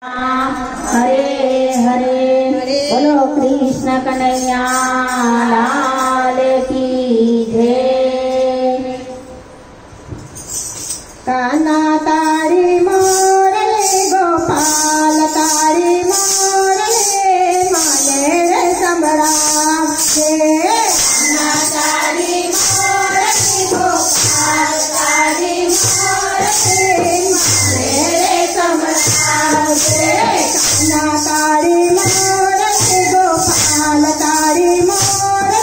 हरे हरे बोलो कृष्ण कन्हैया लाल की जय। कान्हा तारी मोरे गोपाल तारी मोरे माने रे संबराम जय। कान्हा तारी मोरे गोपाल तारी मोरे माने रे संबराम जय। कान्हा तारी मोरे गोपाल तारी मोरे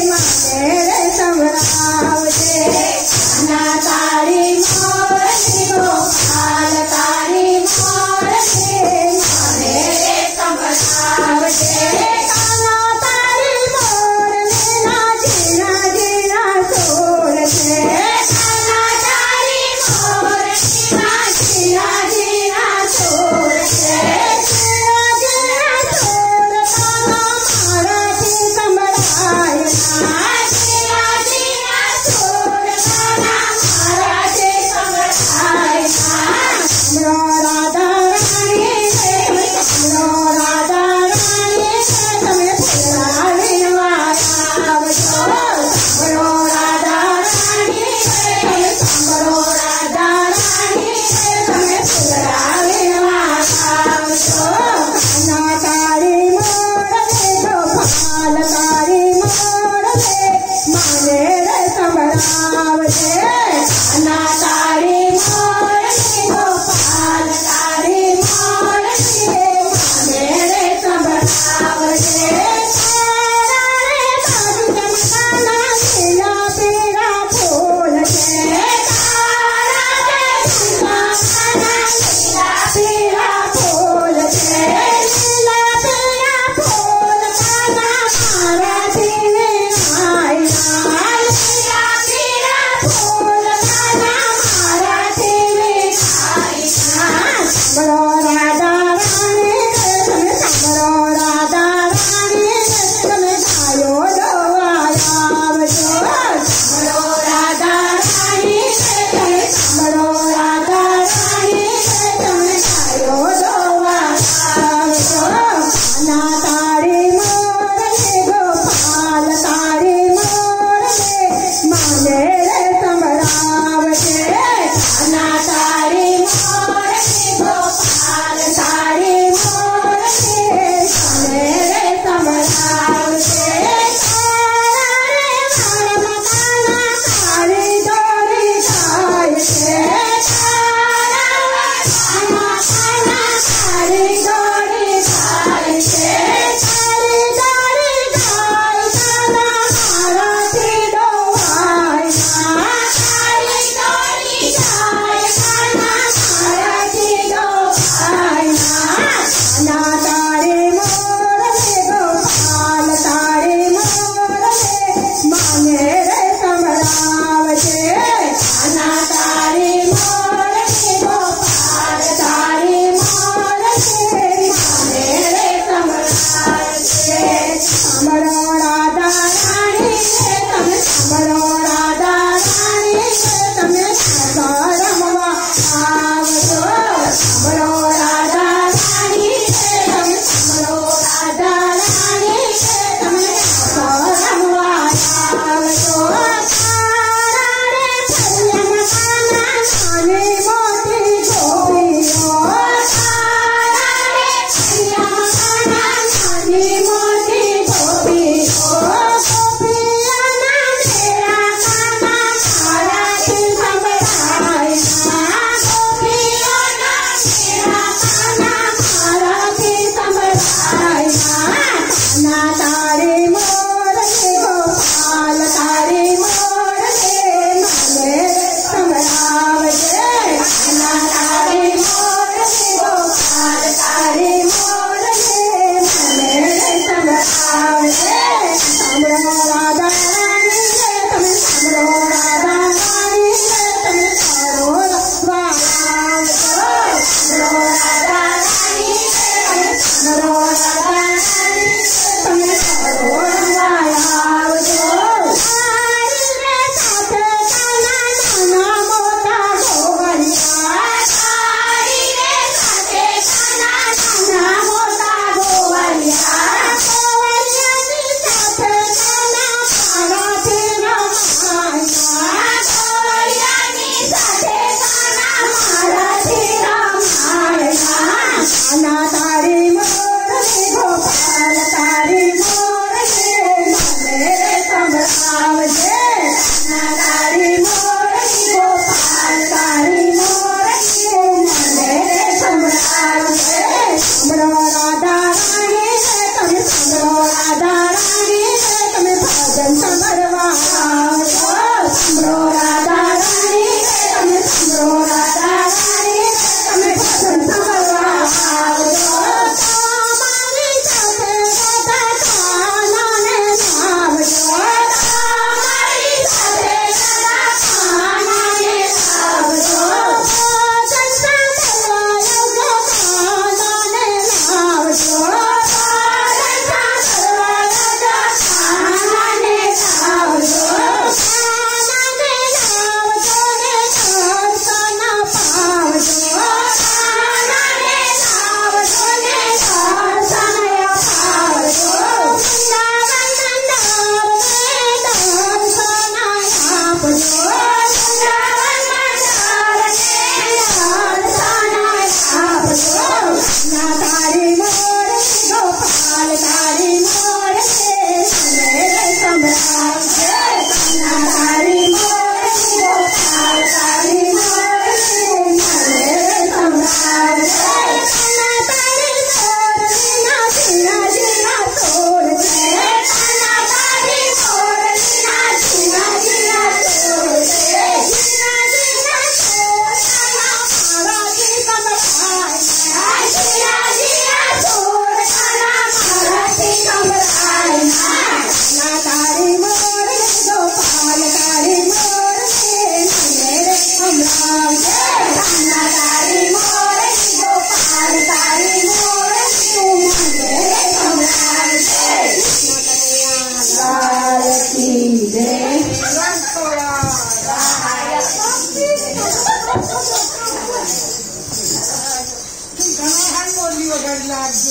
माने रे संबराम जय। कान्हा तारी मोरे गोपाल तारी मोरे माने रे संबराम जय। कान्हा तारी मोरे ना जीना जीना सोर जय। कान्हा तारी मोरे ना जीना जीना सोर जय। जीना जीना सोर कान्हा मारा थी संबराय ना। जीना जीना सोर कान्हा मारा थी संबराय ना। हमरो राधा रानी रे हमरो राधा रानी रे तमे फुला विनवाया बजो। हमरो राधा रानी रे तमे हमरो राधा रानी रे तमे फुला विनवाया बजो। कान्हा तारी मोरे गोपाल तारी मोरे माने रे संबराम जय। कान्हा तारी मोरे गोपाल तारी मोरे माने रे संबराम जय। तारा रे बाजू चमकाना नीला पीला फूल जय। तारा रे चमकाना नीला पीला फूल जय। नीला पीला फूल कान्हा मारा थी विनवाया। नीला पीला फूल कान्हा मारा थी विनवाया। हमरो राधा रानी रे तमे हमरो राधा रानी रे तमे गायो गवाया बजो। हमरो राधा रानी रे तमे हमरो राधा रानी रे तमे गायो गवाया बजो। कान्हा तारी मोरे गोपाल तारी मोरे माने रे संबराम जय। कान्हा तारी मोरे गोपाल तारी मोरे माने रे संबराम जय। तारा रे मारा मकाना तारी डोरी गाय जय। तारा रे मकाना तारी डोरी गाय जय। तारी डोरी गाय कान्हा मारा थी डोवाया। तारी डोरी गाय कान्हा मारा थी डोवाया। कान्हा तारी मोरे गोपाल तारी मोरे माने रे संबराम जय। कान्हा तारी मोरे गोपाल तारी मोरे माने रे संबराम जय। हमरो राधा रानी रे तमे हमरो राधा रानी रे तमे रमवा आवजो। हमरो राधा रानी रे तमे हमरो राधा रानी रे तमे रमवा आवजो। तारा रे छलिया मकाना नानी मोटी गोपियो। तारा रे छलिया मकाना नानी मोटी गोपियो। गोपिया ना मेरा कान्हा मारा थी संबराय ना। गोपिया ना मेरा कान्हा मारा थी संबराय ना। कान्हा तारी मोरे गोपाल तारी मोरे माने रे संबराम जय। कान्हा तारी मोरे गोपाल तारी मोरे माने रे संबराम जय। हमरो राधा रानी रे तमे हमरो राधा रानी रे तमे करो रखवाला बजो। हमरो राधा कान्हा तारी मोरले गोपाल तारी मोरले माले संभराम जे कान्हा तारी मोरले गोपाल तारी मोरले माले संभराम जे संभरो राधा रानी तुम्हें संभरो राधा रानी तुम्हें भजन संभरवा संभरो राधा रानी तुम्हें संभरो राधा रानी तुम्हें भजन संभरवा Lahat